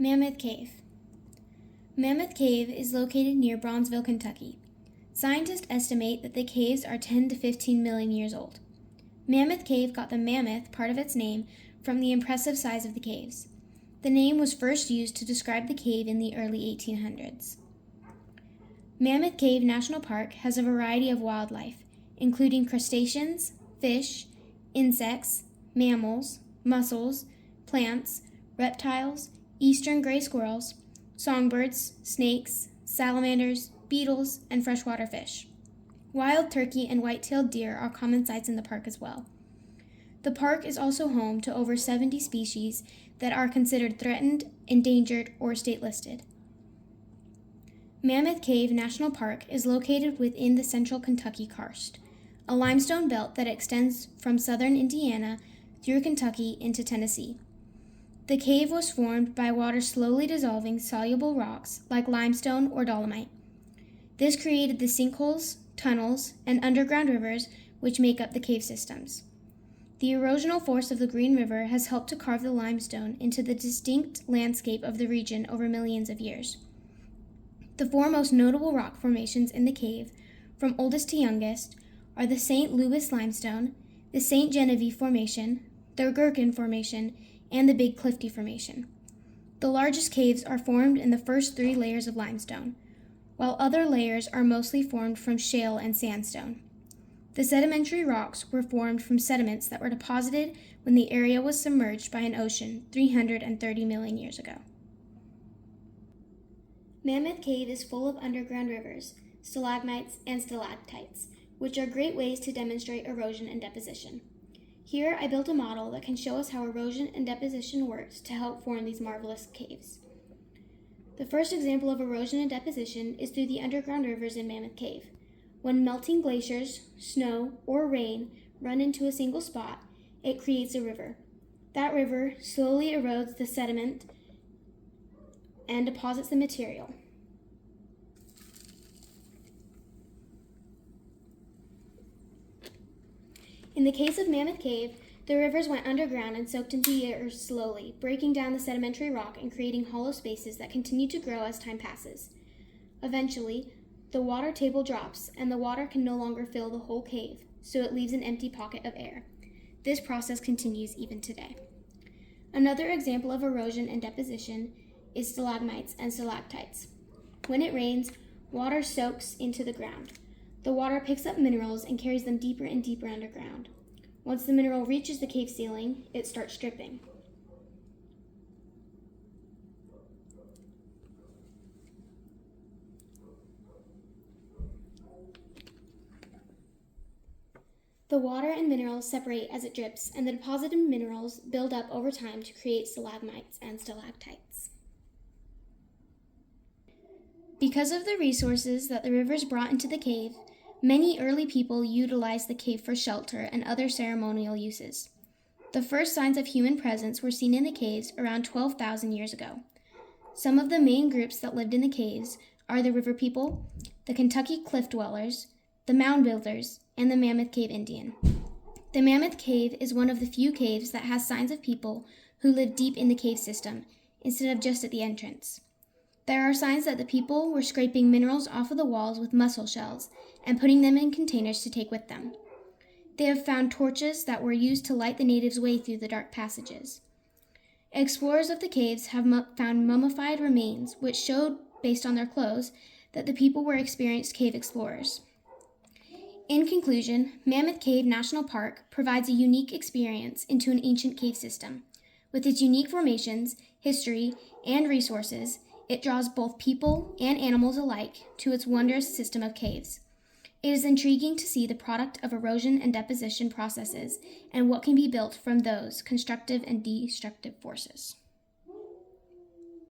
Mammoth Cave. Mammoth Cave is located near Bronzeville, Kentucky. Scientists estimate that the caves are 10 to 15 million years old. Mammoth Cave got the mammoth part of its name from the impressive size of the caves. The name was first used to describe the cave in the early 1800s. Mammoth Cave National Park has a variety of wildlife, including crustaceans, fish, insects, mammals, mussels, plants, reptiles, eastern gray squirrels, songbirds, snakes, salamanders, beetles, and freshwater fish. Wild turkey and white-tailed deer are common sights in the park as well. The park is also home to over 70 species that are considered threatened, endangered, or state-listed. Mammoth Cave National Park is located within the central Kentucky karst, a limestone belt that extends from southern Indiana through Kentucky into Tennessee. The cave was formed by water slowly dissolving soluble rocks like limestone or dolomite. This created the sinkholes, tunnels, and underground rivers which make up the cave systems. The erosional force of the Green River has helped to carve the limestone into the distinct landscape of the region over millions of years. The four most notable rock formations in the cave, from oldest to youngest, are the St. Louis Limestone, the St. Genevieve Formation, the Gherkin Formation, and the Big Clifty Formation. The largest caves are formed in the first three layers of limestone, while other layers are mostly formed from shale and sandstone. The sedimentary rocks were formed from sediments that were deposited when the area was submerged by an ocean 330 million years ago. Mammoth Cave is full of underground rivers, stalagmites, and stalactites, which are great ways to demonstrate erosion and deposition. Here, I built a model that can show us how erosion and deposition works to help form these marvelous caves. The first example of erosion and deposition is through the underground rivers in Mammoth Cave. When melting glaciers, snow, or rain run into a single spot, it creates a river. That river slowly erodes the sediment and deposits the material. In the case of Mammoth Cave, the rivers went underground and soaked into the earth slowly, breaking down the sedimentary rock and creating hollow spaces that continue to grow as time passes. Eventually, the water table drops, and the water can no longer fill the whole cave, so it leaves an empty pocket of air. This process continues even today. Another example of erosion and deposition is stalagmites and stalactites. When it rains, water soaks into the ground. The water picks up minerals and carries them deeper and deeper underground. Once the mineral reaches the cave ceiling, it starts dripping. The water and minerals separate as it drips, and the deposited minerals build up over time to create stalagmites and stalactites. Because of the resources that the rivers brought into the cave, many early people utilized the cave for shelter and other ceremonial uses. The first signs of human presence were seen in the caves around 12,000 years ago. Some of the main groups that lived in the caves are the river people, the Kentucky cliff dwellers, the mound builders, and the Mammoth Cave Indian. The Mammoth Cave is one of the few caves that has signs of people who lived deep in the cave system, instead of just at the entrance. There are signs that the people were scraping minerals off of the walls with mussel shells and putting them in containers to take with them. They have found torches that were used to light the natives' way through the dark passages. Explorers of the caves have found mummified remains, which showed, based on their clothes, that the people were experienced cave explorers. In conclusion, Mammoth Cave National Park provides a unique experience into an ancient cave system. With its unique formations, history, and resources, it draws both people and animals alike to its wondrous system of caves. It is intriguing to see the product of erosion and deposition processes and what can be built from those constructive and destructive forces.